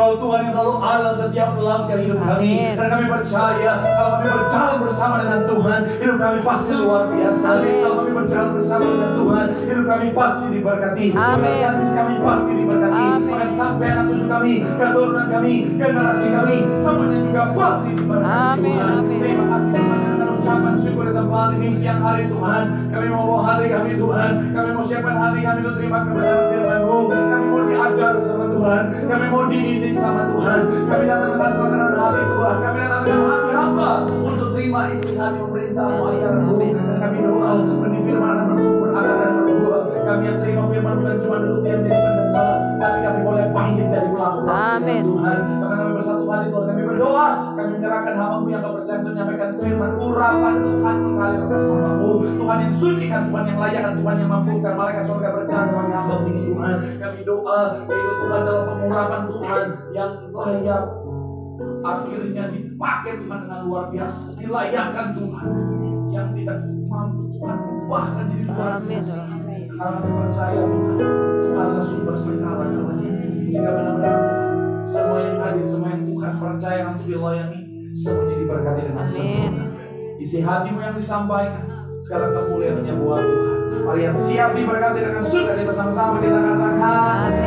Engkau Tuhan yang selalu ada dalam setiap langkah hidup kami. Dan kami percaya kalau kami berjalan bersama dengan Tuhan, hidup kami pasti luar biasa. Kalau kami berjalan bersama dengan Tuhan, hidup kami pasti diberkati. Pekerjaan kami pasti diberkati. Bahkan sampai anak cucu kami, keturunan kami, generasi kami, semuanya juga pasti diberkati Tuhan. Terima kasih Tuhan dengan ucapan syukur di tempat ini siang hari Tuhan. Kami mau bawa hati kami Tuhan. Kami mau siapkan hati kami untuk terima kebenaran firman-Mu. Kami mau diajar sama Tuhan. Kami mau dididik sama Tuhan. Kami datang dengan keselamatan hati Tuhan. Kami datang dengan hati hamba untuk terima isi hati pemerintah-Mu, ajaran-Mu. Dan kami doa benih firman dan bertumbuh berakar dan berbuah. Kami yang terima firman bukan cuma duduk diam jadi pendengar, tapi kami boleh bangkit jadi pelaku firman Tuhan. Karena kami bersatu hati Tuhan, kami berdoa, kami menyerahkan hamba-Mu yang kepercayaan untuk menyampaikan firman urapan Tuhan mengalir atas hamba-Mu. Tuhan yang suci kan, Tuhan yang layak kan, Tuhan yang mampukan malaikat surga berjalan bagi hamba ini Tuhan. Kami doa yaitu Tuhan dalam pengurapan Tuhan yang layak, akhirnya dipakai Tuhan dengan luar biasa, dilayakkan Tuhan yang tidak mampu Tuhan bahkan jadi luar biasa. Karena percaya Tuhan, Tuhanlah sumber segala-galanya. Sehingga benar-benar Tuhan, semua yang hadir, semua yang Tuhan percaya untuk dilayani, semuanya diberkati dengan sempurna. Isi hati-Mu yang disampaikan, segala kemuliaan-Nya buat Tuhan. Mari yang siap diberkati dengan surga, kita sama-sama kita katakan amin.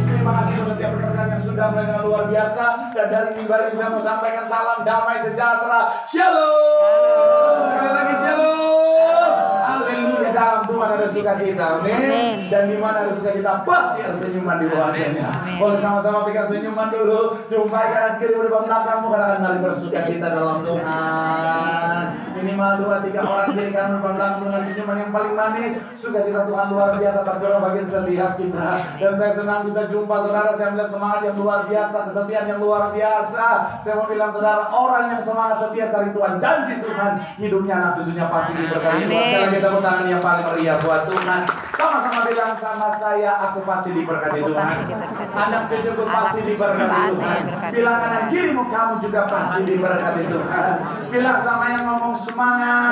Terima kasih untuk setiap rekan yang sudah mulai dengan luar biasa. Dan dari mimbar ini saya mau sampaikan salam damai sejahtera. Shalom. Sekali lagi shalom. Haleluya. Dalam Tuhan ada sukacita. Amin. Dan di mana ada sukacita pasti ada senyuman di wajahnya. Boleh sama-sama pegang senyuman dulu. Jumpai kanan kiri depan belakangmu, katakan mari bersukacita dalam Tuhan. Minimal 2-3 orang kiri kanan depan belakang dengan senyuman yang paling manis. Sukacita Tuhan luar biasa tercurah bagi setiap kita. Dan saya senang bisa jumpa saudara. Saya melihat semangat yang luar biasa, kesetiaan yang luar biasa. Saya mau bilang saudara, orang yang semangat setia cari Tuhan, janji Tuhan hidupnya anak cucunya pasti diberkati. Sekarang kita tepuk tangan yang paling meriah buat Tuhan. Sama-sama bilang sama saya, aku pasti diberkati Tuhan. Anak cucuku pasti diberkati Tuhan. Bilang kanan kirimu, kamu juga pasti diberkati Tuhan. Bilang sama yang ngomong semangat.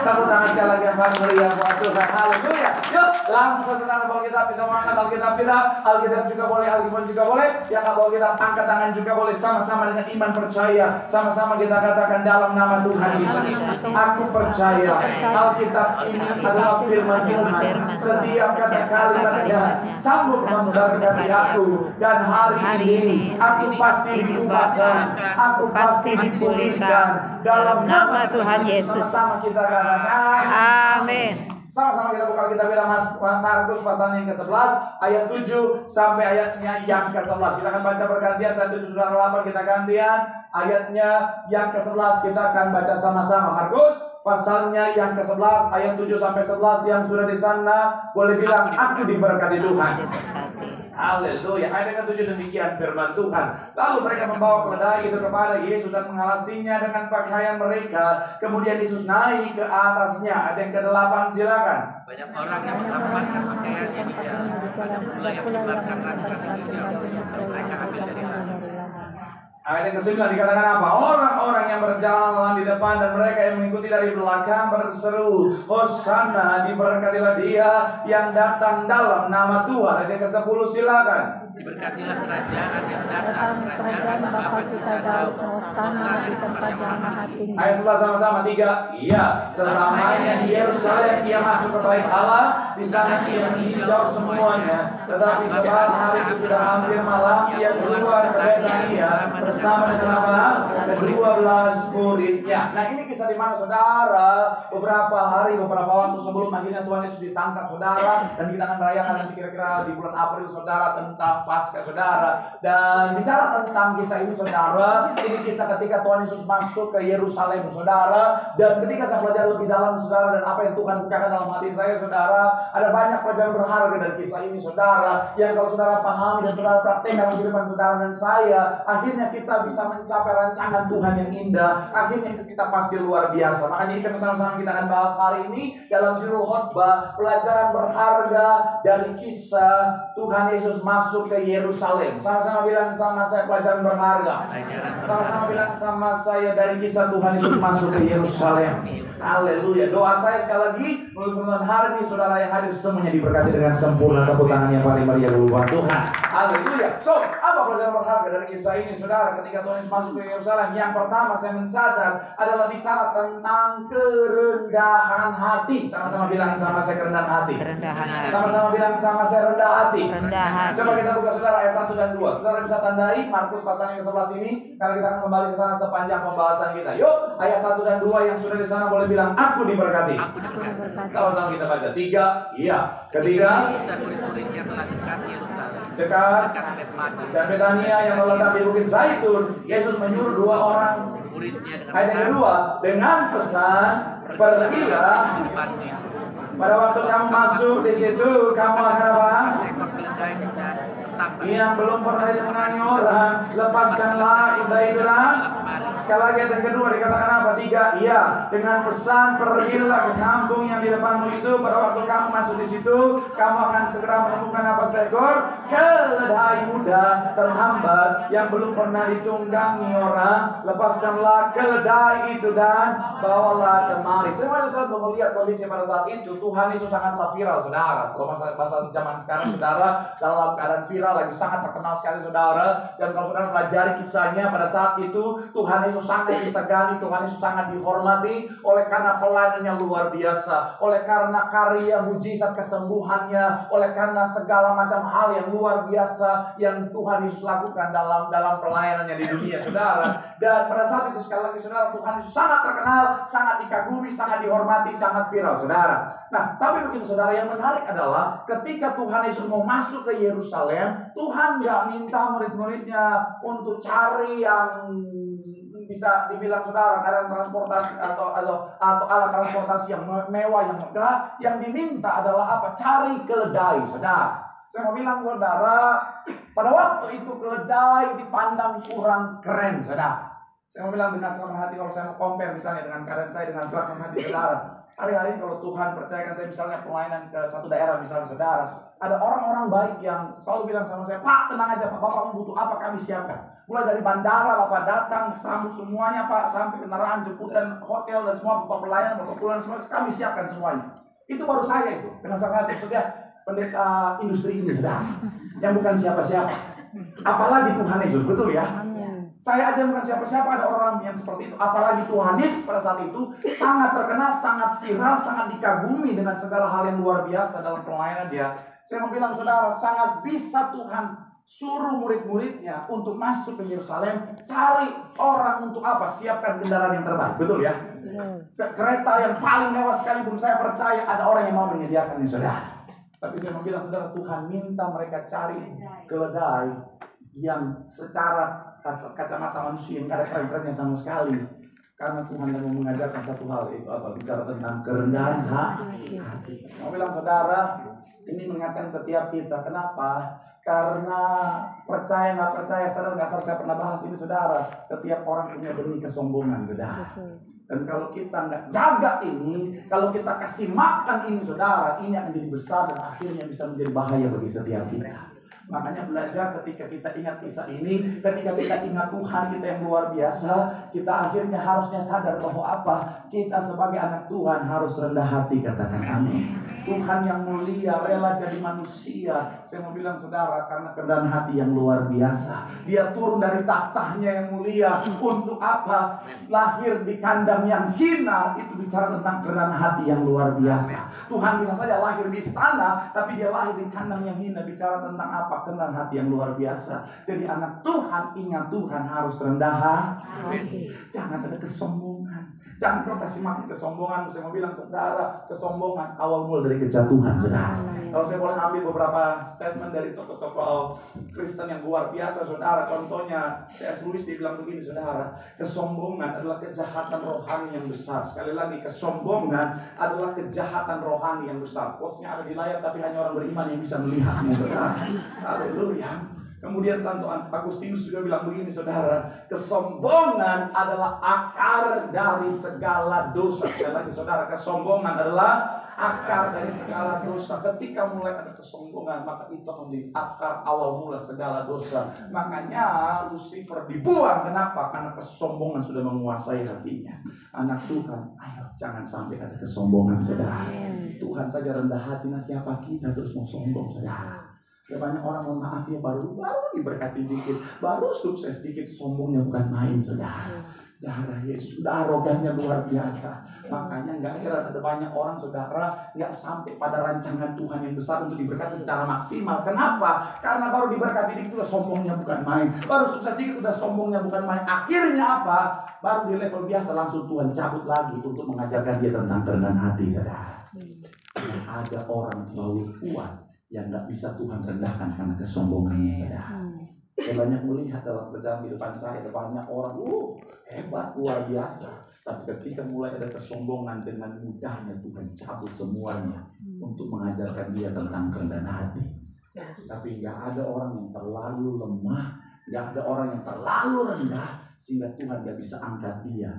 Tepuk tangan sekali lagi yang paling meriah buat Tuhan. Haleluya. Yuk langsung saudara, bawa kita angkat Alkitab kita. Alkitab juga boleh, Alkitab juga boleh. Yang nggak bawa kita angkat tangan juga boleh. Sama-sama dengan iman percaya. Sama-sama kita katakan dalam nama Tuhan Yesus. Aku percaya Alkitab ini adalah firman Tuhan. Setiap kata kalimatnya sanggup memberkati aku. Dan hari ini aku pasti diubahkan. Aku pasti dipulihkan dalam nama Tuhan Yesus. Sama kita katakan amin. Sama-sama kita buka, kita bilang Markus pasal yang ke-11 ayat 7 sampai ayatnya yang ke-11. Kita akan baca bergantian, saya 7 saudara 8 kita gantian. Ayatnya yang ke-11 kita akan baca sama-sama. Markus pasalnya yang ke-11 ayat 7 sampai 11 yang sudah di sana boleh bilang aku diberkati Tuhan. Haleluya. Ayat yang ke-7 demikian firman Tuhan. Lalu mereka membawa keledai itu kepada Yesus dan mengalasinya dengan pakaian mereka. Kemudian Yesus naik ke atasnya. Ayat yang ke-8 silakan. Banyak orang yang menempatkan pakaiannya di jalan. Ada pula yang menyebarkan ranting-ranting di jauh. Mereka ambil dari lalu. Ayat yang ke-9 dikatakan apa? Orang-orang yang berjalan di depan dan mereka yang mengikuti dari belakang berseru, Hosana, diberkatilah dia yang datang dalam nama Tuhan. Ayat yang ke-10 silakan. Diberkatilah kerajaan yang datang, kerajaan Bapa kita Daud, Hosana di tempat yang maha tinggi. Ayat 11 sama-sama 3. Iya, sesamanya di Yerusalem ia masuk ke bait Allah, di sana ia meninjau semuanya. Tetapi sebab hari itu sudah hampir malam, ia keluar ke Betania bersama dengan apa? Ke-12 muridnya. Nah, ini kisah di mana saudara? Beberapa waktu sebelum akhirnya Tuhan Yesus ditangkap saudara, dan kita akan merayakan nanti kira-kira di bulan April saudara tentang Paskah saudara. Dan bicara tentang kisah ini saudara, ini kisah ketika Tuhan Yesus masuk ke Yerusalem saudara. Dan ketika saya belajar lebih dalam saudara dan apa yang Tuhan bukakan dalam hati saya saudara, ada banyak pelajaran berharga dari kisah ini saudara, yang kalau saudara pahami dan saudara praktek dalam kehidupan saudara dan saya, akhirnya kita bisa mencapai rancangan Tuhan yang indah, akhirnya kita pasti luar biasa. Makanya itu sama-sama kita akan bahas hari ini dalam judul khotbah, pelajaran berharga dari kisah Tuhan Yesus masuk ke Yerusalem. Sama-sama bilang sama saya, pelajaran berharga. Sama-sama bilang sama saya, dari kisah Tuhan Yesus masuk ke Yerusalem. Haleluya. Doa saya sekali lagi, menurut firman hari ini, saudara yang hadir semuanya diberkati dengan sempurna. Tepuk tangan yang paling meriah dulu buat Tuhan. Haleluya. So, apa pelajaran berharga dari kisah ini, saudara? Ketika Tuhan Yesus masuk ke Yerusalem, yang pertama saya mencatat adalah bicara tentang kerendahan hati. Sama-sama bilang sama saya, kerendahan hati. Sama-sama bilang sama saya, rendah hati. Coba kita buka saudara ayat 1 dan 2. Saudara bisa tandai Markus pasal yang ke-11 ini, karena kita akan kembali ke sana sepanjang pembahasan kita. Yuk, ayat 1 dan 2 yang sudah di sana boleh bilang, aku diberkati. Sama-sama kita baca. 3, iya. Ketiga, dekat dan Betania yang terletak di Bukit Zaitun, Yesus menyuruh 2 orang ayat yang kedua dengan pesan, pergilah. Pada waktu kamu masuk di situ, kamu akan apa? Yang belum pernah dimenangi orang, lepaskanlah itu dan sekali lagi yang kedua dikatakan apa? 3, iya, dengan pesan pergilah ke kampung yang di depanmu itu. Pada waktu kamu masuk di situ, kamu akan segera menemukan apa? Seekor keledai muda terhambat yang belum pernah ditunggangi orang. Lepaskanlah keledai itu dan bawalah kemari. Saya selalu melihat kondisi pada saat itu, Tuhan Yesus sangatlah viral, saudara. Kalau bahasa zaman sekarang, saudara, dalam keadaan viral lagi sangat terkenal sekali, saudara. Dan kalau saudara pelajari kisahnya pada saat itu, Tuhan Yesus sangat disegani, Tuhan Yesus sangat dihormati oleh karena pelayanannya luar biasa, oleh karena karya mujizat kesembuhannya, oleh karena segala macam hal yang luar biasa yang Tuhan Yesus lakukan dalam pelayanannya di dunia, saudara. Dan pada saat itu sekali lagi, saudara, Tuhan Yesus sangat terkenal, sangat dikagumi, sangat dihormati, sangat viral, saudara. Nah, tapi begitu, saudara, yang menarik adalah ketika Tuhan Yesus mau masuk ke Yerusalem, Tuhan nggak minta murid-muridnya untuk cari yang bisa dibilang, saudara, alat transportasi atau alat transportasi yang mewah, yang megah. Yang diminta adalah apa? Cari keledai, saudara. Saya mau bilang, saudara, pada waktu itu keledai dipandang kurang keren, saudara. Saya mau bilang dengan senang hati, kalau saya mau compare misalnya dengan keadaan saya dengan senang hati, saudara. Hari-hari kalau Tuhan percayakan saya misalnya pelayanan ke satu daerah misalnya, saudara, ada orang-orang baik yang selalu bilang sama saya, Pak, tenang aja Pak, Bapak butuh apa kami siapkan. Mulai dari bandara Bapak datang, sambut semuanya Pak, sampai kendaraan jemputan, hotel dan semua, butuh pelayanan, butuh pulang semua, kami siapkan semuanya. Itu baru saya itu, dengan sangat hati, maksudnya pendeta industri ini, saudara, yang bukan siapa-siapa. Apalagi Tuhan Yesus, betul ya? Saya aja bukan siapa-siapa, ada orang yang seperti itu. Apalagi Tuhan Yesus pada saat itu sangat terkenal, sangat viral, sangat dikagumi dengan segala hal yang luar biasa dalam pelayanan dia. Saya mau bilang, saudara, sangat bisa Tuhan suruh murid-muridnya untuk masuk ke Yerusalem, cari orang untuk apa? Siapkan kendaraan yang terbaik, betul ya? Kereta yang paling mewah sekalipun, saya percaya ada orang yang mau menyediakannya, saudara. Tapi saya mau bilang, saudara, Tuhan minta mereka cari keledai yang secara kacamata manusia yang ada keren-kerennya sama sekali. Karena Tuhan yang mau mengajarkan satu hal, itu apa? Bicara tentang kerendahan hati. Mau bilang, saudara, ini mengingatkan setiap kita. Kenapa? Karena percaya nggak percaya, sadar nggak sadar, saya pernah bahas ini, saudara. Setiap orang punya benih kesombongan, saudara. Dan kalau kita nggak jaga ini, kalau kita kasih makan ini, saudara, ini akan jadi besar dan akhirnya bisa menjadi bahaya bagi setiap kita. Makanya belajar ketika kita ingat kisah ini, ketika kita ingat Tuhan kita yang luar biasa, kita akhirnya harusnya sadar bahwa apa? Kita sebagai anak Tuhan harus rendah hati, katakan amin. Tuhan yang mulia rela jadi manusia. Saya mau bilang, saudara, karena kerendahan hati yang luar biasa, dia turun dari tahtanya yang mulia untuk apa? Lahir di kandang yang hina. Itu bicara tentang kerendahan hati yang luar biasa. Tuhan bisa saja lahir di istana, tapi dia lahir di kandang yang hina. Bicara tentang apa? Kerendahan hati yang luar biasa. Jadi anak Tuhan, ingat Tuhan harus rendah hati. Jangan ada kesombongan. Jangan kau kasih makan kesombongan. Saya mau bilang, saudara, kesombongan awal mula dari kejatuhan, saudara. Kalau saya boleh ambil beberapa statement dari tokoh-tokoh Kristen yang luar biasa, saudara. Contohnya C.S. Lewis, dia bilang begini, saudara, kesombongan adalah kejahatan rohani yang besar. Sekali lagi, kesombongan adalah kejahatan rohani yang besar. Quotes-nya ada di layar, tapi hanya orang beriman yang bisa melihatnya, saudara. Haleluya. Kemudian Santo Agustinus juga bilang begini, saudara, kesombongan adalah akar dari segala dosa. Sekali lagi saudara, kesombongan adalah akar dari segala dosa. Ketika mulai ada kesombongan, maka itu akan menjadi akar awal mula segala dosa. Makanya Lucifer dibuang. Kenapa? Karena kesombongan sudah menguasai hatinya. Anak Tuhan, ayo jangan sampai ada kesombongan, saudara. Tuhan saja rendah hati, nah siapa kita terus mau sombong, saudara? Banyak orang, mohon maaf ya, baru diberkati dikit, baru sukses dikit, sombongnya bukan main, saudara. Darah Yesus sudah arogannya luar biasa. Makanya nggak heran ada banyak orang, saudara, nggak sampai pada rancangan Tuhan yang besar untuk diberkati secara maksimal. Kenapa? Karena baru diberkati dikit udah sombongnya bukan main, baru sukses dikit udah sombongnya bukan main. Akhirnya apa? Baru di level biasa langsung Tuhan cabut lagi untuk mengajarkan dia tentang kerendahan hati, saudara. Ada orang terlalu kuat yang nggak bisa Tuhan rendahkan karena kesombongannya, saudara. Saya banyak melihat dalam perjalanan kehidupan saya, ada banyak orang hebat, luar biasa. Tapi ketika mulai ada kesombongan, dengan mudahnya Tuhan cabut semuanya untuk mengajarkan dia tentang kerendahan hati. Tapi nggak ada orang yang terlalu lemah, nggak ada orang yang terlalu rendah sehingga Tuhan nggak bisa angkat dia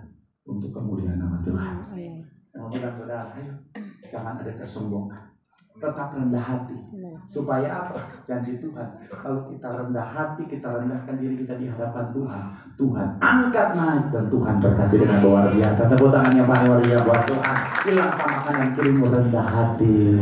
untuk kemuliaan nama Tuhan. Kemudian saudara, ayo jangan ada kesombongan. Tetap rendah hati. Supaya apa? Janji Tuhan, kalau kita rendah hati, kita rendahkan diri kita di hadapan Tuhan, Tuhan angkat naik dan Tuhan berkati dengan luar biasa. Tepuk tangan yang paling meriah buat Tuhan. Bilang sama kanan kirimu, rendah hati.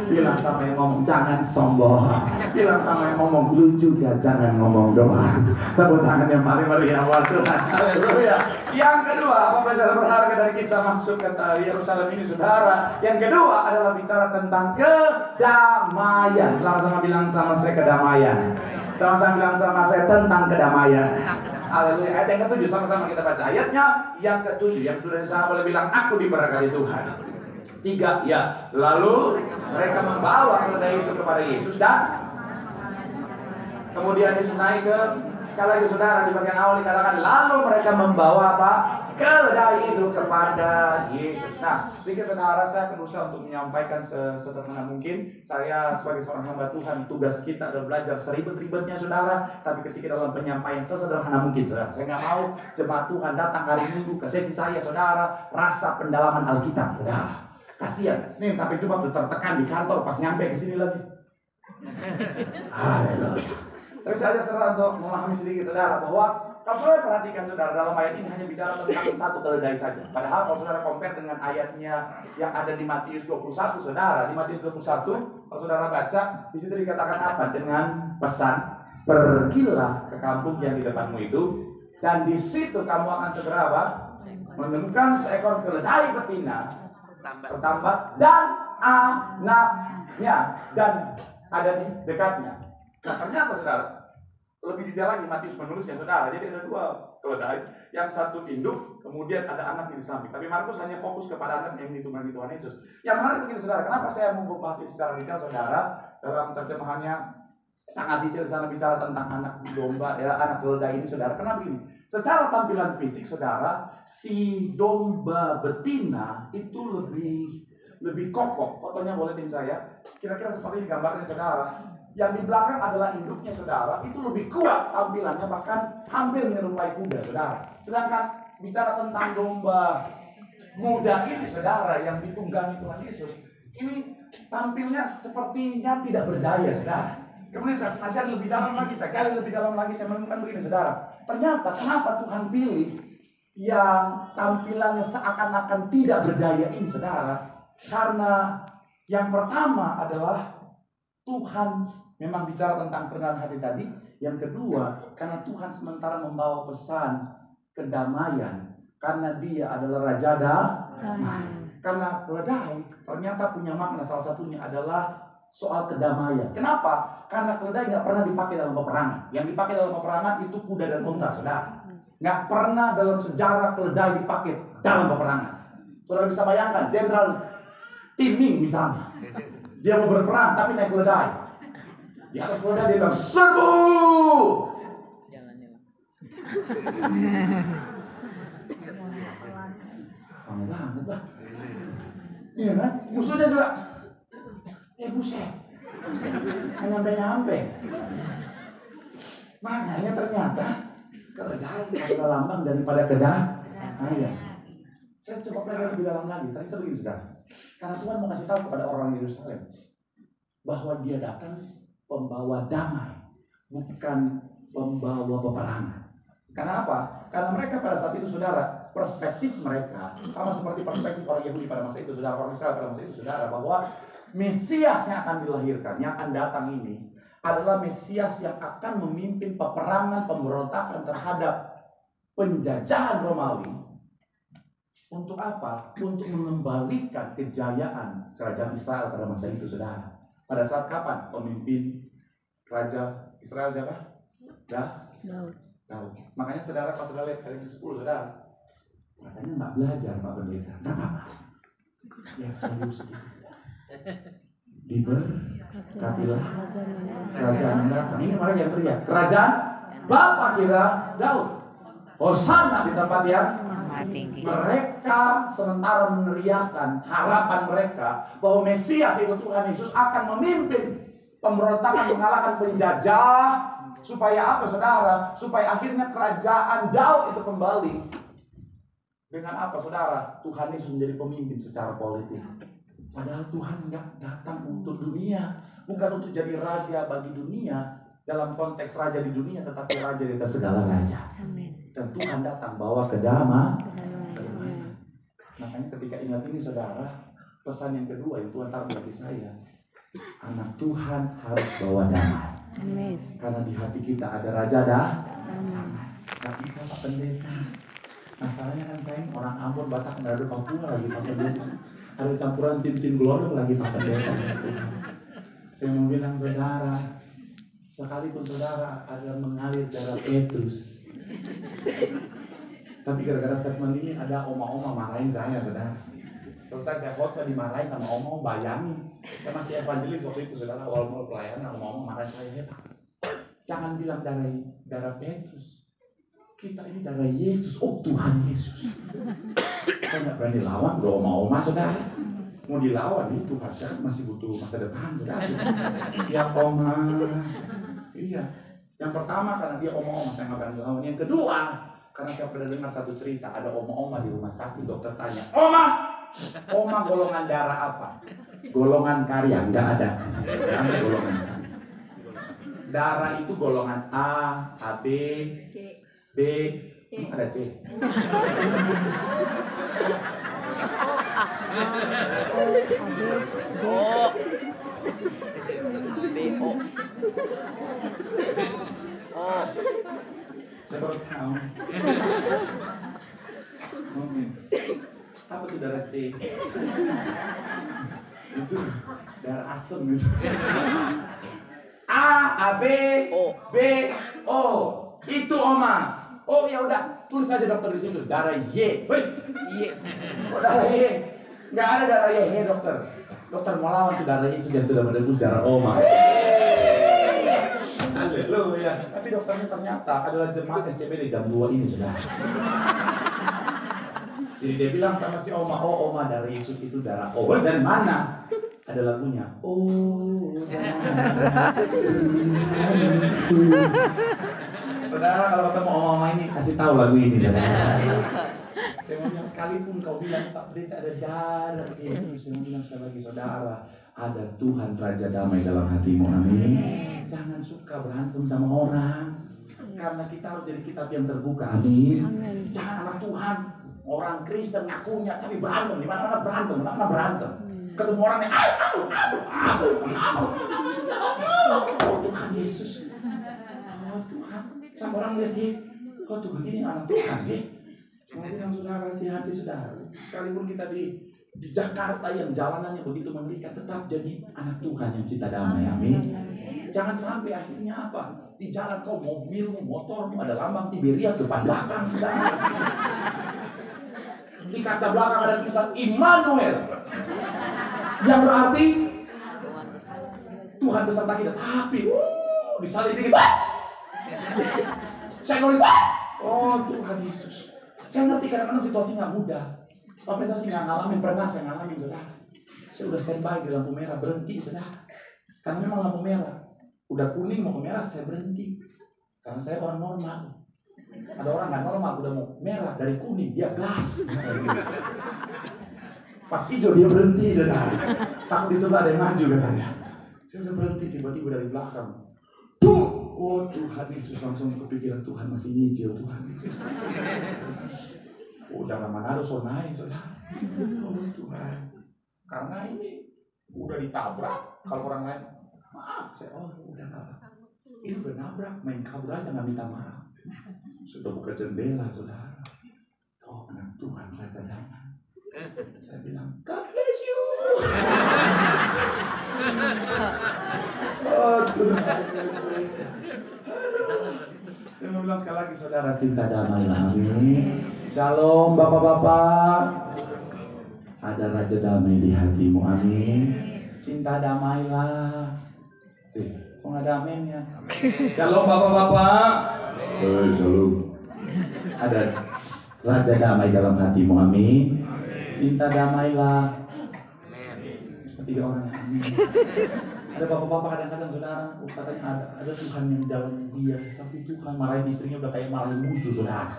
Bilang sama yang ngomong, jangan sombong. Bilang sama yang ngomong, lu juga jangan ngomong doang. Tepuk tangan yang paling meriah buat Tuhan. Haleluya. Yang kedua, apa pelajaran berharga dari kisah masuk ke Yerusalem ini, saudara? Yang kedua adalah bicara tentang kedamaian. Sama-sama bilang sama saya kedamaian. Sama-sama bilang sama saya tentang kedamaian. Haleluya. Ayat yang ketujuh, sama-sama kita baca ayatnya. Yang ketujuh, yang sudah di sana boleh bilang, aku diberkati Tuhan. 3, ya. Lalu mereka membawa keledai itu kepada Yesus dan kemudian Yesus naik ke, sekali lagi saudara, di bagian awal dikatakan lalu mereka membawa apa? Keledai itu kepada Yesus. Nah, sedikit saudara, saya berusaha untuk menyampaikan sesederhana mungkin. Saya sebagai seorang hamba Tuhan, tugas kita adalah belajar seribet-ribetnya, saudara. Tapi ketika dalam penyampaian sesederhana mungkin, saudara. Saya nggak mau jemaat Tuhan datang hari Minggu ke sesi saya, saudara, rasa pendalaman Alkitab, saudara. Kasihan, Senin sampai Jumat udah tertekan di kantor, pas nyampe ke sini lagi. Tapi saya serah untuk memahami sedikit, saudara, bahwa kalau saudara perhatikan, saudara, dalam ayat ini hanya bicara tentang satu keledai saja. Padahal kalau saudara compare dengan ayatnya yang ada di Matius 21, saudara, di Matius 21, kalau saudara baca, di situ dikatakan apa? Dengan pesan, pergilah ke kampung yang di depanmu itu, dan di situ kamu akan segera apa? Menemukan seekor keledai betina bertambah dan anaknya, dan ada di dekatnya. Nah, ternyata saudara, lebih detail lagi Matius menulisnya, saudara. Jadi ada 2 keledai, yang satu induk, kemudian ada anak di samping. Tapi Markus hanya fokus kepada anak yang ditumpangi Tuhan Yesus. Yang menarik begini, saudara, kenapa saya mau membahas ini secara detail, saudara? Dalam terjemahannya sangat detail di sana bicara tentang anak domba, ya, anak keledai ini, saudara. Kenapa begini? Secara tampilan fisik, saudara, si domba betina itu lebih kokoh. Fotonya boleh tim saya. Kira-kira seperti ini gambarnya, saudara. Yang di belakang adalah induknya, saudara. Itu lebih kuat tampilannya, bahkan hampir menyerupai kuda, saudara. Sedangkan bicara tentang domba muda ini, saudara, yang ditunggangi Tuhan Yesus, ini tampilnya sepertinya tidak berdaya, saudara. Kemudian saya pelajari lebih dalam lagi, saya gali lebih dalam lagi, saya menemukan begini, saudara. Ternyata kenapa Tuhan pilih yang tampilannya seakan-akan tidak berdaya ini, saudara? Karena yang pertama adalah Tuhan memang bicara tentang kerendahan hati tadi. Yang kedua, karena Tuhan sementara membawa pesan kedamaian, karena Dia adalah Raja Damai. Karena keledai ternyata punya makna, salah satunya adalah soal kedamaian. Kenapa? Karena keledai nggak pernah dipakai dalam peperangan. Yang dipakai dalam peperangan itu kuda dan unta, saudara. Nggak pernah dalam sejarah keledai dipakai dalam peperangan. Saudara bisa bayangkan, Jenderal Timing misalnya, dia mau berperang tapi naik keledai. Di atas keledai dia bilang, serbu! Kamu banget, Pak. Iya kan? Musuhnya juga, buset. Nyampe-nyampe. Makanya ternyata keredahan adalah lambang daripada kedamaian. Saya coba pelajari lebih dalam lagi. Ternyata begini saudara. Karena Tuhan mau kasih tahu kepada orang Yerusalem bahwa Dia datang pembawa damai, bukan pembawa peperangan. Karena apa? Karena mereka pada saat itu saudara, perspektif mereka sama seperti perspektif orang Yahudi pada masa itu, saudara, orang Israel pada masa itu, saudara, bahwa Mesias yang akan dilahirkan, yang akan datang ini adalah Mesias yang akan memimpin peperangan, pemberontakan terhadap penjajahan Romawi. Untuk apa? Untuk mengembalikan kejayaan kerajaan Israel pada masa itu, saudara. Pada saat kapan pemimpin Raja Israel siapa? Daud. Makanya saudara, pas saudara lihat ayat 10, saudara, katanya nggak belajar Pak Pendeta. Nggak apa-apa. Ya serius sedikit. Diberkatilah kerajaan yang datang. Ini mereka yang teriak. Kerajaan Bapak kita Daud. Hosana di tempat yang tinggi. Mereka sementara meneriakan harapan mereka bahwa Mesias itu Tuhan Yesus akan memimpin pemberontakan, mengalahkan penjajah. Supaya apa saudara? Supaya akhirnya kerajaan Daud itu kembali. Dengan apa saudara? Tuhan Yesus menjadi pemimpin secara politik. Padahal Tuhan nggak datang untuk dunia, bukan untuk jadi raja bagi dunia dalam konteks raja di dunia, tetapi raja di atas segala raja. Dan Tuhan datang bawa kedamaian. Makanya ketika ingat ini saudara, pesan yang kedua yang Tuhan taruh bagi saya, anak Tuhan harus bawa damai. Amin. Karena di hati kita ada raja dah. Gak bisa Pak Pendeta. Masalahnya kan saya orang Ambon, Batak, Manado, Papua lagi Pak Pendeta. Ada campuran cincin glodok lagi Pak Pendeta. Saya mau bilang saudara, sekalipun saudara ada mengalir darah Petrus, tapi gara-gara statement ini ada oma-oma marahin saya saudara. Selesai saya khotbah dimarahin sama oma, bayangin. Saya masih evangelis waktu itu saudara, awal mula pelayanan, oma marahin saya. Jangan bilang darah Petrus. Kita ini darah Yesus. Oh Tuhan Yesus. Saya nggak berani lawan udah oma-oma saudara. Mau dilawan nih Tuhan kan masih butuh masa depan saudara. Siap oma. Iya. Yang pertama karena dia oma-oma saya nggak berani lawan. Yang kedua karena saya pernah dengar satu cerita, ada oma-oma di rumah sakit, dokter tanya, Oma golongan darah apa? Golongan karya, enggak ada. Enggak golongan. Darah itu golongan A, AB, B, ada C. Saya baru tahu. Mungkin. Apa tuh darah C? Itu darah asem gitu. A, AB, B, O. Itu oma. Oh ya udah, tulis aja dokter di situ. Darah Y. Hei. Y. Oh darah Y. Nggak ada darah Y, hey, dokter. Dokter mau lawan tuh darah Y sudah menembus darah oma. Haleluya. Tapi dokternya ternyata adalah jemaat SCBD jam 2 ini sudah. Jadi dia bilang sama si oma, oh oma dari Yesus itu darah O. Dari mana? Ada lagunya. Oh. Saudara kalau ketemu oma ini kasih tahu lagu ini. Saya mau bilang sekalipun kau bilang Pak Pendeta ada darah itu, saya mau bilang sekali lagi saudara, ada Tuhan Raja Damai dalam hatimu, amin. Jangan suka berantem sama orang, karena kita harus jadi kitab yang terbuka, amin. Jangan anak Tuhan, orang Kristen ngakunya tapi berantem, di mana-mana berantem. Ketemu orang yang oh Tuhan Yesus, oh Tuhan, sama orang lihat dia, oh Tuhan ini anak Tuhan ya. Kemudian saudara hati-hati saudara, sekalipun kita di Jakarta yang jalanannya begitu mengerikan, tetap jadi anak Tuhan yang cinta damai, amin. Jangan sampai akhirnya apa? Di jalan kau mobilmu, motormu ada lambang Tiberias depan belakang, saudara. Di kaca belakang ada tulisan Immanuel, yang berarti Tuhan beserta kita. Tapi disalib dikit, saya nulis, oh Tuhan Yesus. Saya ngerti kadang-kadang situasi nggak mudah. Pak Pendeta sih nggak ngalamin, pernah saya ngalamin saudara. Saya udah standby di lampu merah, berhenti saudara. Karena memang lampu merah, udah kuning mau ke merah saya berhenti. Karena saya orang normal. Ada orang nggak normal, udah mau merah dari kuning, dia gas. Pas hijau dia berhenti, saudara. Takut di sebelah ada yang maju katanya. Saya udah berhenti, tiba-tiba dari belakang. Tuh, oh Tuhan Yesus, langsung kepikiran Tuhan masih hijau, Tuhan Yesus. Udah Manado so naik, saudara. Oh Tuhan, karena ini udah ditabrak. Kalau orang lain, maaf, saya udah nggak. Ini udah nabrak, main kabur aja nggak minta maaf. Sudah buka jendela, saudara. Oh, anak Tuhan, Raja Damai. Saya bilang, God bless you. Oh Tuhan. Saya mau bilang sekali lagi, saudara, cinta damai. Amin. Shalom, bapak-bapak. Ada Raja Damai di hatimu, amin. Cinta damailah. Kok nggak ada aminnya? Shalom, bapak-bapak. Shalom. Ada Raja Damai dalam hatimu, amin. Cinta damailah. Tiga orang, amin. Ada bapak-bapak kadang-kadang saudara, katanya ada Tuhan yang di dalam dia, tapi Tuhan marahin istrinya udah kayak marahin musuh, saudara.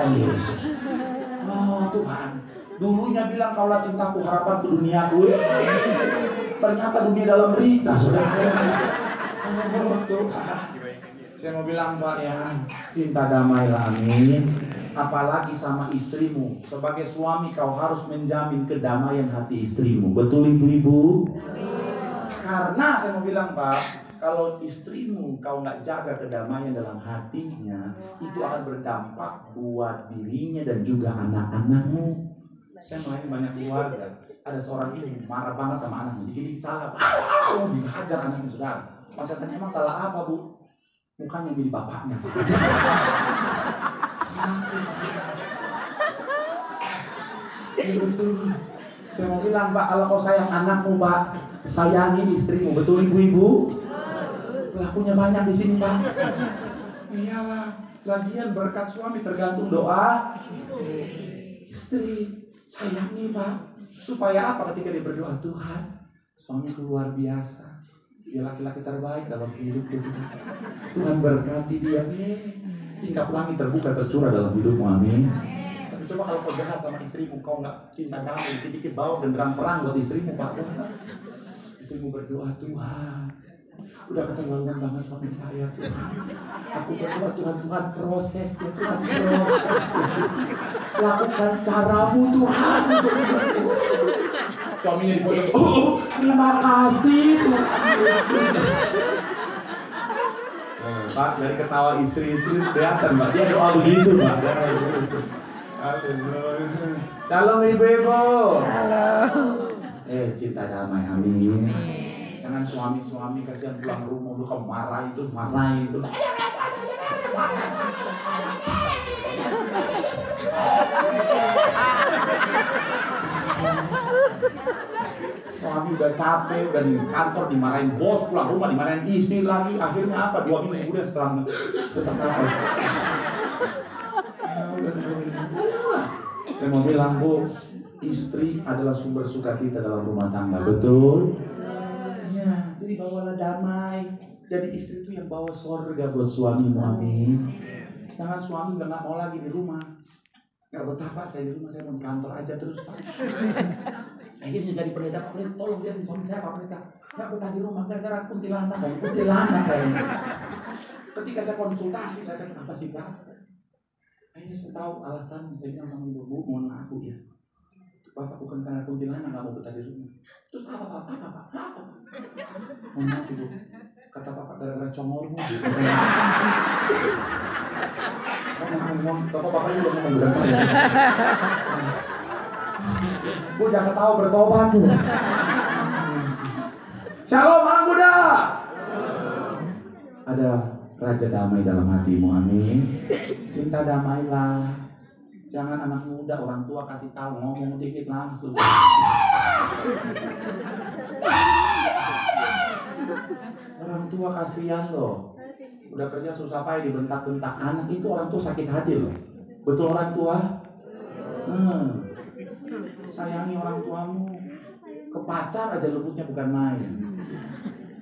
Yesus. Oh Tuhan, dulunya bilang kaulah cintaku, harapanku, duniaku. Ternyata dunia dalam berita, saudara. Oh Tuhan. Saya mau bilang Pak ya, cinta damailah, amin. Apalagi sama istrimu. Sebagai suami kau harus menjamin kedamaian hati istrimu. Betul ibu-ibu? Karena saya mau bilang Pak, kalau istrimu kau nggak jaga kedamaian dalam hatinya, itu akan berdampak buat dirinya dan juga anak-anakmu. Saya melayani banyak keluarga. Ada seorang ibu marah banget sama anaknya, dikit-dikit salah, dihajar anaknya, saudara. Pas saya tanya, emang salah apa bu? Mukanya mirip bapaknya. Ya, betul. Saya mau bilang Pak, kalau kau sayang anakmu Pak, sayangi istrimu. Betul ibu-ibu? Pelakunya banyak di sini Pak. Iyalah, lagian berkat suami tergantung doa istri. Sayangi Pak. Supaya apa ketika dia berdoa, Tuhan, suamiku luar biasa. Dia laki-laki terbaik dalam hidupku. Tuhan berkati dia. Tingkap langit terbuka tercurah dalam hidupmu, amin. Tapi coba kalau kau jahat sama istrimu, kau nggak cinta damai, sedikit bawa genderang perang buat istrimu, Pak. Istrimu berdoa, Tuhan, udah keterlaluan banget suami saya, Tuhan. Aku berdoa, Tuhan, proses ya, Tuhan, proses. Lakukan caramu, Tuhan. Suaminya dipotong, terima kasih, Tuhan. Pak, dari ketawa istri-istri kelihatan, Pak. Dia doa begitu, Pak. Shalom ibu-ibu. Halo. Cinta damai, amin. Jangan suami-suami kasihan pulang rumah lu kamu marah itu. Suami udah capek, udah di kantor dimarahin bos, pulang rumah dimarahin istri lagi. Akhirnya apa? 2 minggu kemudian setelah sesak nafas. Saya mau bilang Bu, istri adalah sumber sukacita dalam rumah tangga, betul? Ya, jadi bawalah damai. Jadi istri itu yang bawa surga buat suamimu, amin. Jangan suami udah gak mau lagi di rumah. Gak betah Pak, saya di rumah, saya mau di kantor aja terus Pak. Akhirnya jadi pendeta, tolong lihat suami saya Pak pendeta. Gak betah di rumah, gara-gara kuntilanak kayaknya. Ketika saya konsultasi, saya tanya apa sih Pak? Akhirnya saya tahu alasan, saya bilang sama ibu, mohon maaf Bu ya. Bapak bukan karena kuntilanak gak mau betah di rumah. Terus apa Pak? Mohon maaf Ibu, kata Bapak gara-gara congormu gitu. Bapak-bapaknya udah ngomong berat saya. Bu jangan ketawa, bertobat Bu. Shalom anak muda. Ada Raja Damai dalam hatimu, amin. Cinta damailah. Jangan anak muda, orang tua kasih tahu, ngomong dikit langsung. Orang tua kasihan loh. Udah kerja susah payah dibentak-bentak anak, itu orang tua sakit hati loh. Betul orang tua? Sayangi orang tuamu. Ke pacar aja luputnya bukan main.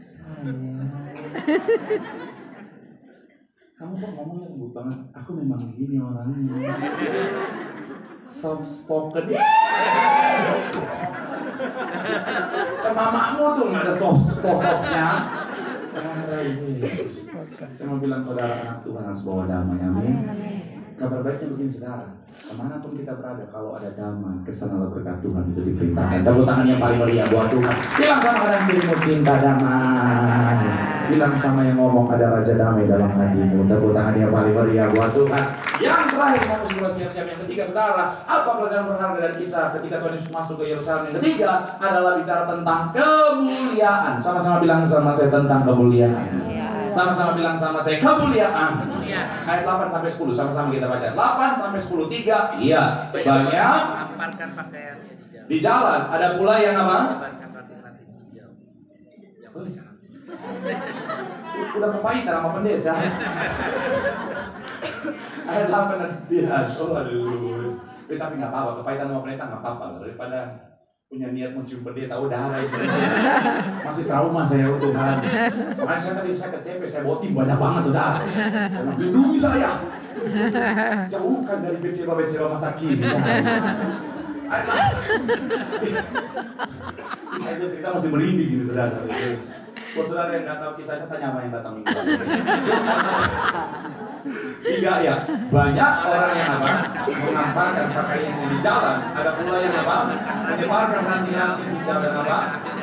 Sayang. Kamu kok ngomongnya lembut banget? Aku memang gini orangnya. Soft spoken. Ke mamamu tuh nggak ada softnya. Saya mau bilang saudara anak Tuhan harus bawa damai, amin. Kabar baiknya begini saudara, kemanapun kita berada kalau ada damai, kesanalah berkat Tuhan itu diperintahkan. Tepuk tangan yang paling meriah buat Tuhan. Bilang sama kanan kirimu cinta damai. Bilang sama yang ngomong ada raja damai dalam hatimu. Tepuk tangan yang paling meriah buat Tuhan. Yang terakhir kamu segera siap-siap yang ketiga saudara. Apa pelajaran berharga dari kisah ketika Tuhan Yesus masuk ke Yerusalem? Yang ketiga adalah bicara tentang kemuliaan. Sama-sama bilang sama saya tentang kemuliaan. Sama-sama bilang sama saya kemuliaan. Ayat 8 sampai 10 sama-sama kita baca. 8 sampai 10 3. Iya. Banyak Hamparkan pakaiannya di jalan. Ada pula yang apa? Udah kepahitan sama pendeta. Ayat 8 dan 9. Oh aduh. Tapi nggak apa-apa. Kepahitan sama pendeta nggak apa-apa. Daripada punya niat mencium pendeta udara itu. Masih trauma saya Tuhan. Makanya saya ke CP, saya bawa tim banyak banget saudara. Saya lindungi saya. Jauhkan dari Betseba masa kini. Saya itu cerita masih merinding gitu saudara. Buat saudara yang nggak tahu kisahnya tanya apa yang datang minggu. Tiga ya, banyak orang yang apa? Mengamparkan pakaiannya di jalan. Ada pula yang apa? Menyebarkan ranting-ranting di jalan dan apa?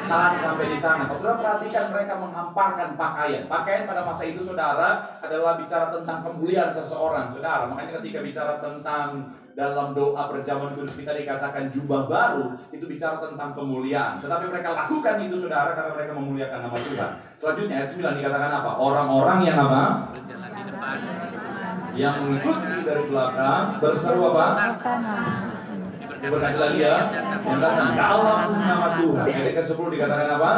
Tahan sampai di sana. Kalau saudara perhatikan mereka menghamparkan pakaian. Pakaian pada masa itu saudara adalah bicara tentang kemuliaan seseorang saudara. Makanya ketika bicara tentang dalam doa perjamuan kudus kita dikatakan jubah baru, itu bicara tentang kemuliaan. Tetapi mereka lakukan itu saudara karena mereka memuliakan nama Tuhan. Selanjutnya ayat 9 dikatakan apa? Orang-orang yang apa? Berjalan di depan. Yang mengikuti dari belakang berseru apa? Berkatalah dia yang datang dalam nama Tuhan. Ayat ke-10 dikatakan apa?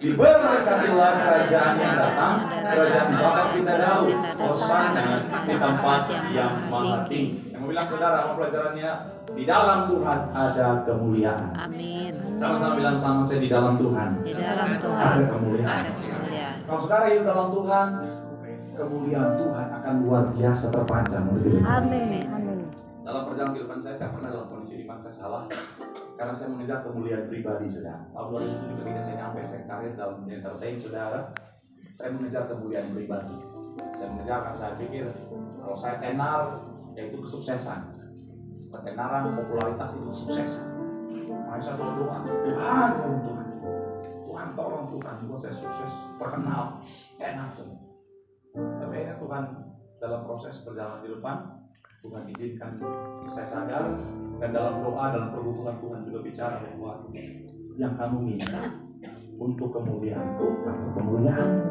Diberkatilah kerajaan yang datang, kerajaan Bapa kita Daud, Hosana di tempat yang maha tinggi. Yang bilang saudara, apa pelajarannya? Di dalam Tuhan ada kemuliaan. Amin. Sama-sama bilang sama saya, di dalam Tuhan Di dalam Tuhan ada kemuliaan. ada kemuliaan. Kalau saudara hidup dalam Tuhan, kemuliaan Tuhan akan luar biasa terpanjang untuk hidup. Amin. Dalam perjalanan kehidupan saya pernah dalam kondisi di mana saya salah karena saya mengejar kemuliaan pribadi saudara. Tahun 2007 ketika saya nyampe, saya karir dalam entertain saudara, saya mengejar kemuliaan pribadi. Saya mengejar karena saya pikir kalau saya tenar, yaitu kesuksesan. Ketenaran, popularitas itu kesuksesan. Makanya saya selalu doa, Tuhan tolong Tuhan. Tuhan tolong Tuhan, buat saya sukses, terkenal, tenar semua. Tapi ya Tuhan dalam proses perjalanan kehidupan, Tuhan izinkan saya sadar dan dalam doa, dalam perbutuhan Tuhan juga bicara bahwa yang kamu minta untuk kemuliaanku atau kemuliaan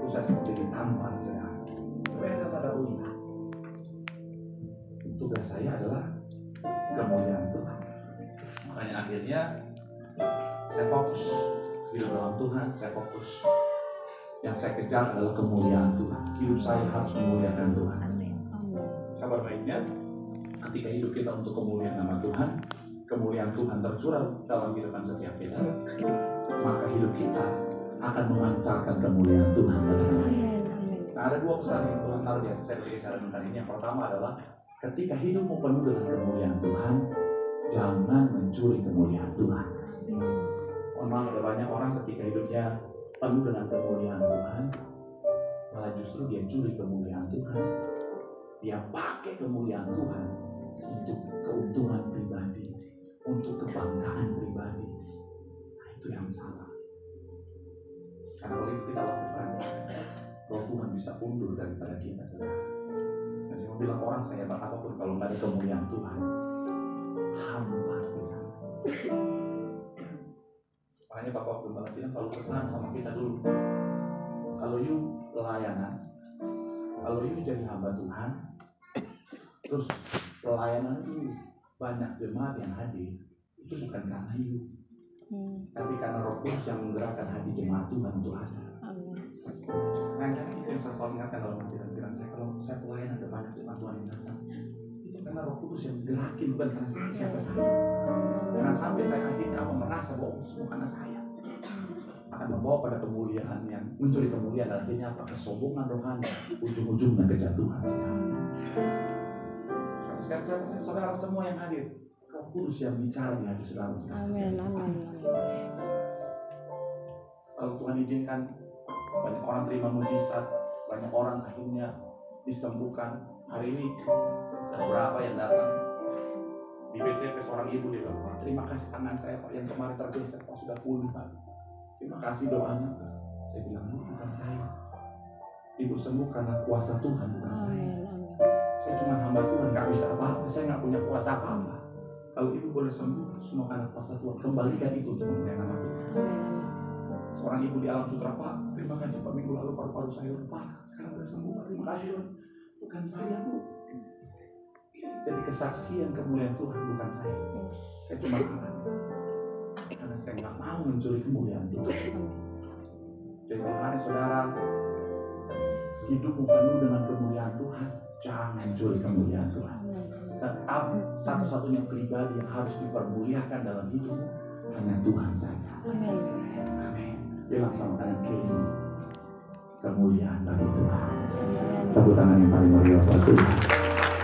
itu saya seperti ditampar saudara. Saya sadar ini tugas saya adalah kemuliaan Tuhan. Makanya akhirnya saya fokus hidup dalam Tuhan, saya fokus yang saya kejar adalah kemuliaan Tuhan. Hidup saya harus memuliakan Tuhan. Kabar baiknya, ketika hidup kita untuk kemuliaan nama Tuhan, kemuliaan Tuhan tercurah dalam kehidupan setiap kita, maka hidup kita akan memancarkan kemuliaan Tuhan. Nah, ada dua pesan yang Tuhan taruh di hati saya ketika saya renungkan ini. Yang pertama adalah ketika hidupmu penuh dengan kemuliaan Tuhan, jangan mencuri kemuliaan Tuhan. Mohon maaf, ada banyak orang ketika hidupnya penuh dengan kemuliaan Tuhan, malah justru dia curi kemuliaan Tuhan. Dia pakai kemuliaan Tuhan untuk keuntungan pribadi, untuk kebanggaan pribadi. Nah, itu yang salah. Karena kalau itu kita lakukan, Roh Tuhan bisa undur daripada kita. Dan saya mau bilang orang saya hebat apapun kalau nggak ada kemuliaan Tuhan, hamba kita. Makanya Bapak Gembala Sidang selalu pesan sama kita dulu. Kalau you pelayanan, kalau you jadi hamba Tuhan, terus pelayanan itu banyak jemaat yang hadir, itu bukan karena you, tapi karena Roh Kudus yang menggerakkan hati jemaat Tuhan untuk hadir. Nah, itu yang saya selalu ingatkan dalam hati dan pikiran saya. Kalau saya pelayanan ada banyak jemaat Tuhan yang datang, Itu karena Roh Kudus yang gerakin, bukan karena siapa saya. Jangan sampai saya akhirnya merasa bahwa semua karena saya. Akan membawa pada kemuliaan yang mencuri kemuliaan, dan akhirnya apa? Kesombongan rohani, ujung-ujungnya kejatuhan. Sekarang saudara semua yang hadir, Roh Kudus yang bicara di hati saudara. Amin, amin. Kalau Tuhan izinkan banyak orang terima mujizat, banyak orang akhirnya disembuhkan. Hari ini ada berapa yang datang di BCP, seorang ibu dia bilang, terima kasih tangan saya Pak yang kemarin tergeser Pak sudah pulih Pak. Terima kasih doanya Pak. Saya bilang, bukan saya. Ibu sembuh karena kuasa Tuhan, bukan saya. Saya cuma hamba Tuhan, gak bisa apa-apa. Saya gak punya kuasa apa-apa. Kalau ibu boleh sembuh, semua karena kuasa Tuhan. Kembalikan itu untuk memuliakan nama Tuhan. Seorang ibu di Alam Sutra, Pak, terima kasih Pak, minggu lalu paru-paru saya lupa. Sekarang udah sembuh Pak, terima kasih Tuhan. Bukan saya Bu. Jadi kesaksian kemuliaan Tuhan, bukan saya. Saya cuma kalah. Karena saya gak mau mencuri kemuliaan Tuhan. Jadi kalau hari saudara hidupmu penuh dengan kemuliaan Tuhan, jangan curi kemuliaan Tuhan. Tetap satu-satunya pribadi yang harus dipermuliakan dalam hidupmu hanya Tuhan saja. Amin. Bilang sama kanan kiri, kemuliaan bagi Tuhan. Tepuk tangan yang paling meriah buat Tuhan.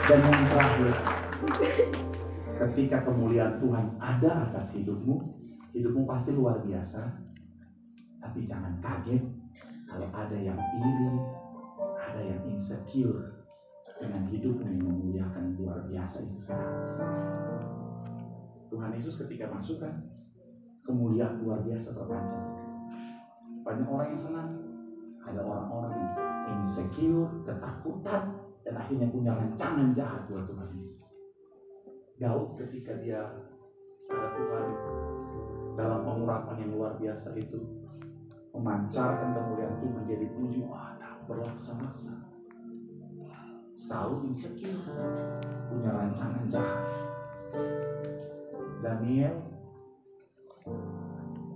Dan yang terakhir, ketika kemuliaan Tuhan ada atas hidupmu, hidupmu pasti luar biasa. Tapi jangan kaget kalau ada yang iri, ada yang insecure dengan hidupmu yang memuliakan luar biasa itu. Tuhan Yesus ketika masuk kan, kemuliaan luar biasa terpancar. Banyak orang yang senang, ada orang-orang yang insecure, ketakutan, dan akhirnya punya rancangan jahat buat Tuhan Yesus. Daud ketika dia pada Tuhan dalam pengurapan yang luar biasa itu, memancarkan kemuliaan Tuhan, dia dipuji, Daud berlaksa-laksa. Saul insecure, punya rancangan jahat. Daniel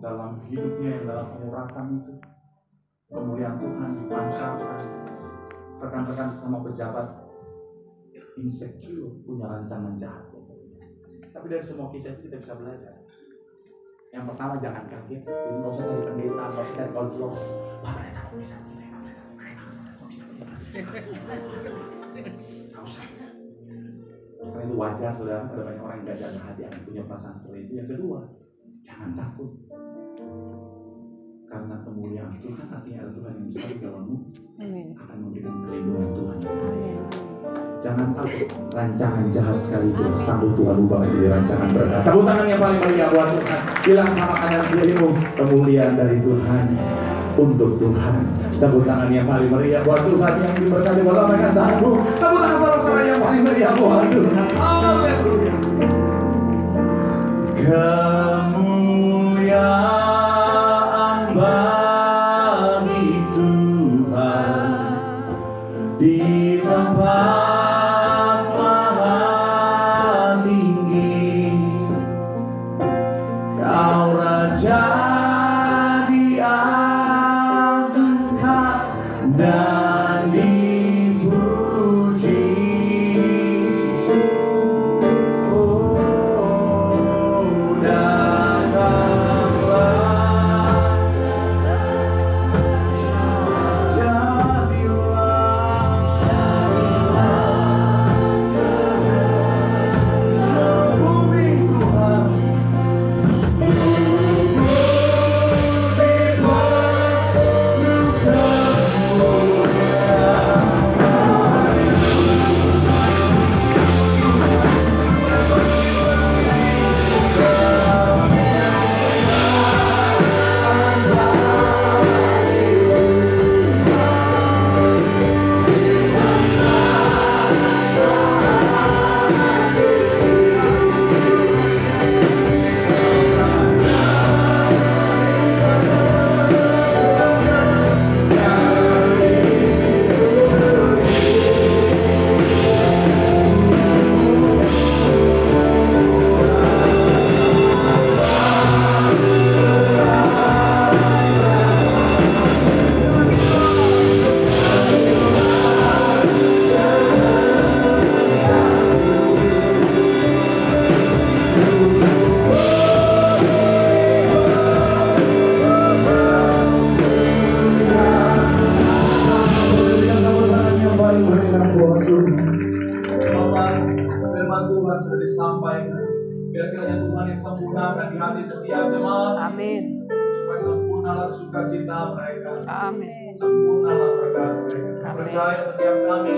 dalam hidupnya yang dalam pengurapan itu, kemuliaan Tuhan dipancarkan. Rekan-rekan sama pejabat insecure, punya rancangan jahat. Tapi dari semua kisah itu kita bisa belajar. Yang pertama, jangan kaget. Jadi nggak usah cari pendeta, nggak usah cari konselor. Pak pendeta kok bisa? Nggak usah. Karena itu wajar, saudara. Ada banyak orang yang nggak jaga hati, yang punya perasaan seperti itu. Yang kedua, jangan takut. Karena kemuliaan Tuhan, artinya ada Tuhan yang besar di dalammu, akan memberikan perlindungan Tuhan. Jangan takut rancangan jahat sekalipun, sambut Tuhan ubah menjadi rancangan berkat. Tepuk tangan yang paling meriah buat Tuhan. Bilang sama kanan kirimu, kemuliaan dari Tuhan untuk Tuhan. Tepuk tangan yang paling meriah buat Tuhan yang diberkati oleh mereka tanganmu. Tepuk tangan saudara-saudara yang paling meriah buat Tuhan. Haleluya. Kemuliaan bagi Tuhan di tempat maha tinggi. Kau Raja diagungkan dan dipuji. Tuhan sudah disampaikan. Biar kiranya Tuhan yang sempurnakan di hati setiap jemaat. Amin. Supaya sempurnalah sukacita mereka. Amin. Sempurnalah berkat mereka. Amin. Percaya setiap kami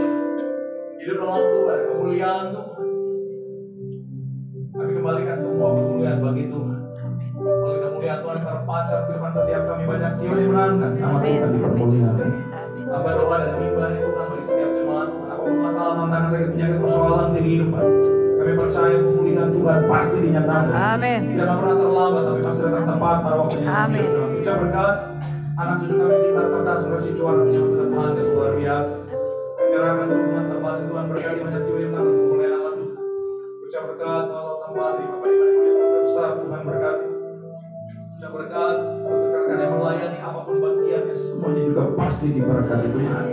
hidup dalam Tuhan, kemuliaan Tuhan. Kami kembalikan semua kemuliaan bagi Tuhan. Oleh kemuliaan Tuhan terpancar di depan setiap kami, banyak jiwa dimenangkan. Nama Tuhan dipermuliakan. Hamba doa dan ibadah Tuhan bagi setiap jemaat Tuhan. Apapun masalah, tantangan, sakit, penyakit, persoalan di kehidupan, kami percaya pemulihan Tuhan pasti dinyatakan. Amin. Tidak pernah terlambat, tapi pasti datang tepat pada waktunya. Amin. Ucap berkat, anak cucu kami pintar, cerdas, bersih, juara punya masa depan yang luar biasa. Kami nyerahkan Tuhan tempat Tuhan berkati banyak jiwa yang menangkan kemuliaan nama Tuhan. Ucap berkat, walau tempat di Bapak di mana yang besar Tuhan berkati. Ucap berkat untuk rekan yang melayani apapun bagiannya, semuanya juga pasti diberkati Tuhan.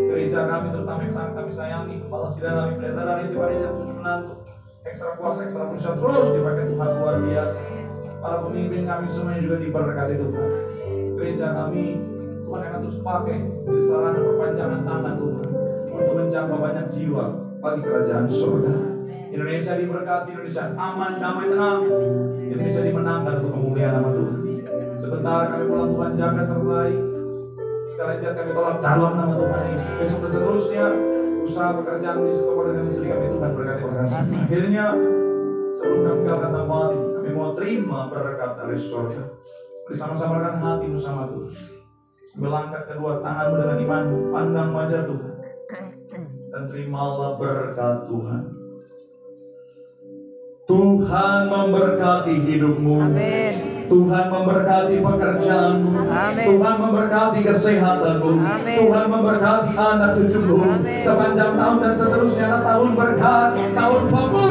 Gereja kami terutama yang sangat kami sayangi, kepala sidang kami, pendeta dan inti panitia cucu menantu, ekstra kuasa, ekstra pusat terus dipakai Tuhan luar biasa. Para pemimpin kami semuanya juga diberkati Tuhan. Gereja kami Tuhan akan terus pakai dari sarana perpanjangan tangan Tuhan untuk menjangkau banyak jiwa bagi kerajaan surga. Indonesia diberkati, Indonesia aman, damai, tenang. Indonesia dimenangkan untuk kemuliaan nama Tuhan. Sebentar kami pulang Tuhan jaga sertai. Sekarang jahat kami tolak dalam nama Tuhan Yesus. Besok dan seterusnya usaha pekerjaan bisnis toko dan industri kami Tuhan berkati berkasih. Akhirnya sebelum kami meninggalkan tempat ini, kami mau terima berkat dari surga. Bersama-samakan hatimu sama Tuhan. Sambil angkat kedua tanganmu dengan imanmu, pandang wajah Tuhan, dan terimalah berkat Tuhan. Tuhan memberkati hidupmu. Amin. Tuhan memberkati pekerjaanmu. Amin. Tuhan memberkati kesehatanmu. Amin. Tuhan memberkati anak cucumu. Amin. Sepanjang tahun dan seterusnya tahun berkat, tahun pemulihan.